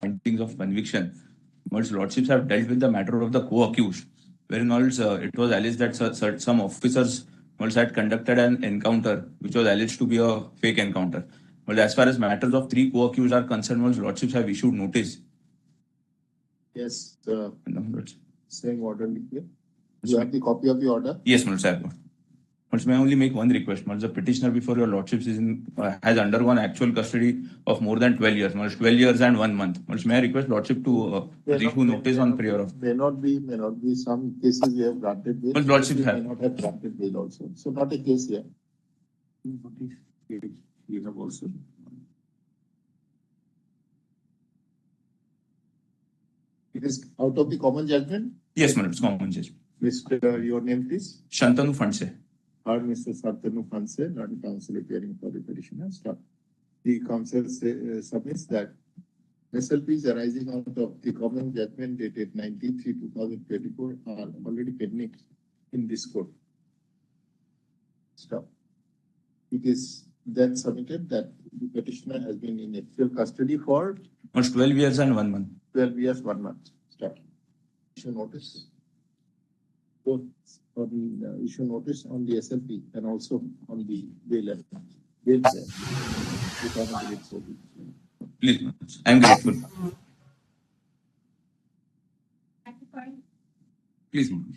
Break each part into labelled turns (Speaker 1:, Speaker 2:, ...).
Speaker 1: findings of conviction. But lordships have dealt with the matter of the co-accused, wherein also it was alleged that some officers also had conducted an encounter which was alleged to be a fake encounter. But as far as matters of three co-accused are concerned, lordships have issued notice.
Speaker 2: Yes, same order. You have the copy of the order?
Speaker 1: Yes, I have got. May I only make one request? The petitioner before your lordships has undergone actual custody of more than 12 years. 12 years and 1 month. May I request lordship to issue notice on prayer of?
Speaker 2: May not be. Some cases we have granted bail.
Speaker 1: Lordship
Speaker 2: may not have granted bail also. So not a case here. We have also. It is out of the common judgment?
Speaker 1: Yes, madam, it's common judgment.
Speaker 2: Mr. Your name please?
Speaker 1: Shantanu Phanse.
Speaker 2: Or Mr. Shantanu Phanse, non-counsel appearing for the petitioner. Stop. The counsel submits that SLPs arising out of the common judgment dated 19/3/2024 are already pending in this court. Stop. It is then submitted that the petitioner has been in actual custody for
Speaker 1: 12 years and 1 month.
Speaker 2: 12 years, 1 month. Stop. Issue notice. Both for the issue notice on the SLP and also on the bail.
Speaker 1: Please, I am grateful. Please, ma'am.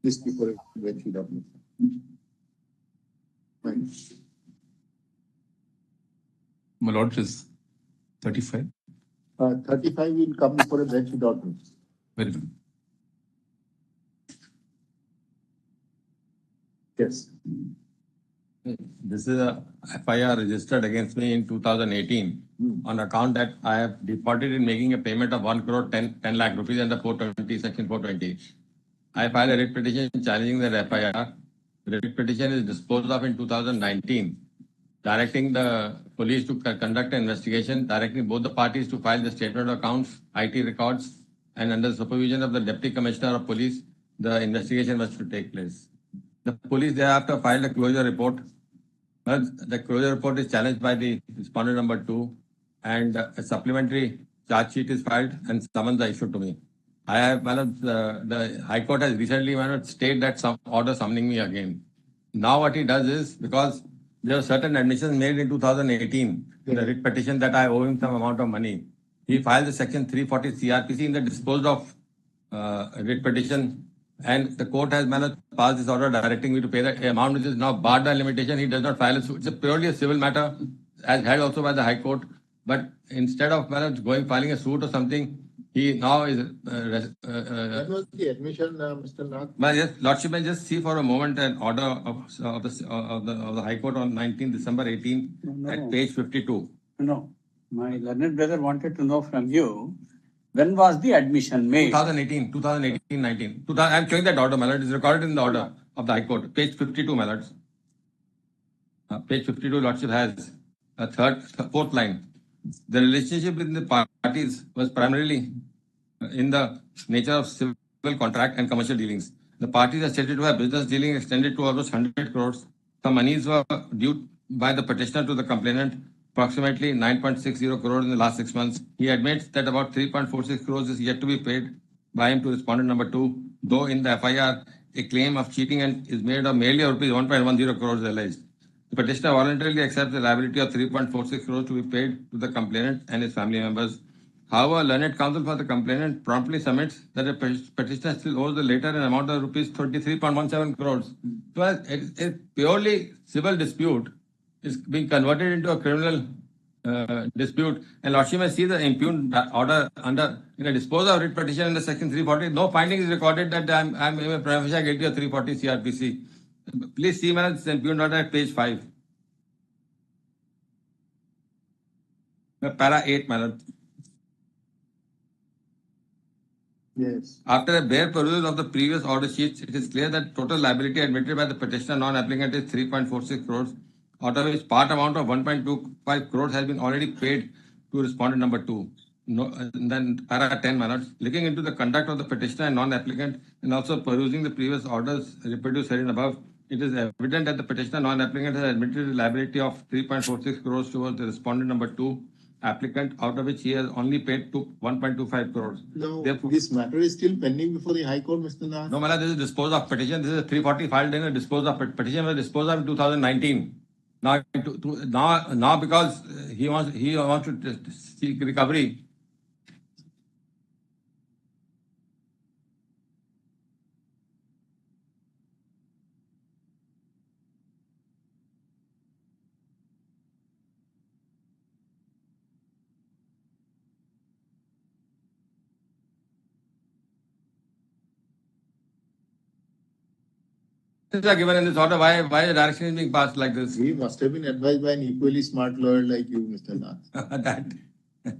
Speaker 2: This before bench document.
Speaker 1: My lord is 35.
Speaker 2: 35 will come before a bench document.
Speaker 1: Very good.
Speaker 2: Yes.
Speaker 3: This is a FIR registered against me in 2018 on account that I have defaulted in making a payment of 1 crore 10 lakh rupees under 420, section 420. I filed a writ petition challenging that FIR. The writ petition is disposed of in 2019, directing the police to conduct an investigation, directing both the parties to file the statement of accounts, IT records, and under the supervision of the Deputy Commissioner of Police, the investigation was to take place. The police thereafter filed a closure report. The closure report is challenged by the respondent number 2, and a supplementary charge sheet is filed and summons are issued to me. I have, the High Court has recently stayed that some order summoning me again. Now what he does is, because there are certain admissions made in 2018 in the writ petition that I owe him some amount of money, he filed the section 340 CRPC in the disposed of writ petition, and the court has passed this order directing me to pay the amount which is now barred by limitation. He does not file a suit. It's purely a civil matter, as held also by the High Court. But instead of filing a suit or something, he now is.
Speaker 2: That was the admission, Mr. Nath.
Speaker 3: Well, yes, Lordship, may just see for a moment an order of the High Court on 19 December 18 at page 52.
Speaker 4: No, my learned brother wanted to know from you, when was the admission made?
Speaker 3: 2018-19. I am showing that order, my lord. It is recorded in the order of the High Court. Page 52, my lords. Page 52, Lordship has a fourth line. The relationship between the parties was primarily in the nature of civil contract and commercial dealings. The parties are stated to have business dealing extended to almost 100 crores. Some monies were due by the petitioner to the complainant, approximately 9.60 crores in the last 6 months. He admits that about 3.46 crores is yet to be paid by him to respondent number 2, though in the FIR, a claim of cheating and is made of merely rupees 1.10 crores alleged. The petitioner voluntarily accepts the liability of 3.46 crores to be paid to the complainant and his family members. However, learned counsel for the complainant promptly submits that the petitioner still owes the latter an amount of rupees 23.17 crores. So a purely civil dispute is being converted into a criminal dispute, and Lordship may see the impugned order under in a disposal of writ petition under section 340. No finding is recorded that I'm a prima facie guilty of 340 CRPC. Please see, madam, this impugned order at page 5. Para 8, madam.
Speaker 2: Yes.
Speaker 3: After a bare perusal of the previous order sheets, it is clear that total liability admitted by the petitioner non-applicant is 3.46 crores, out of which part amount of 1.25 crores has been already paid to respondent number 2. No, then para 10 minutes. Looking into the conduct of the petitioner and non-applicant and also perusing the previous orders reproduced herein above, it is evident that the petitioner non-applicant has admitted a liability of 3.46 crores towards the respondent number 2 applicant, out of which he has only paid to 1.25 crores.
Speaker 2: Now,
Speaker 3: Therefore,
Speaker 2: this matter is still pending before the High Court, Mr. Nath?
Speaker 3: no, Mala, this is dispose of petition. This is a 340 filed in a dispose of petition was disposed of in 2019. Now because he wants to seek recovery. Are given in this order. Why the direction is being passed like this?
Speaker 2: He must have been advised by an equally smart lawyer like you, Mr. Nath.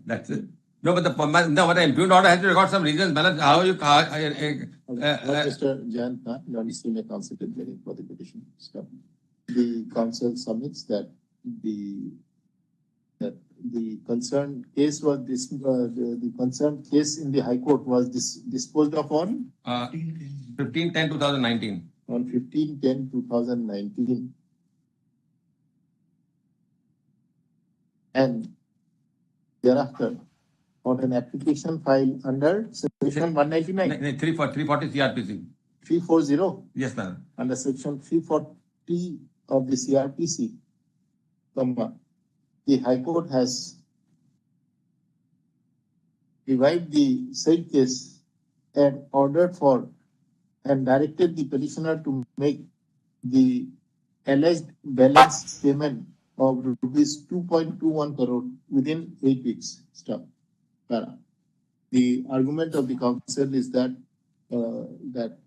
Speaker 3: That's it. No, but the impugned order has to record some reasons. Balance how you
Speaker 2: Mr. Jayant Nath, non-senior counsel declaring for the petition. Stop. The counsel submits that the concerned case was the concerned case in the High Court was disposed of on
Speaker 3: 15/10/2019.
Speaker 2: On 15/10/2019. And thereafter, on an application filed under section 199.
Speaker 3: 340 CRPC.
Speaker 2: 340.
Speaker 3: Yes, ma'am.
Speaker 2: Under section 340 of the CRPC, the High Court has revived the said case and ordered for and directed the petitioner to make the alleged balance payment of rupees 2.21 crore within 8 weeks. Stop. Para. The argument of the counsel is that that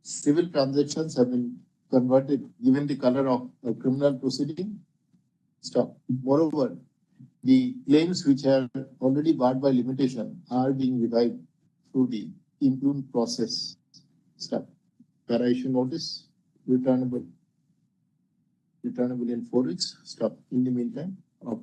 Speaker 2: civil transactions have been converted, given the color of a criminal proceeding. Stop. Moreover, the claims which are already barred by limitation are being revived through the impugned process. Stop. Para issue notice, returnable in 4 weeks. Stop. In the meantime,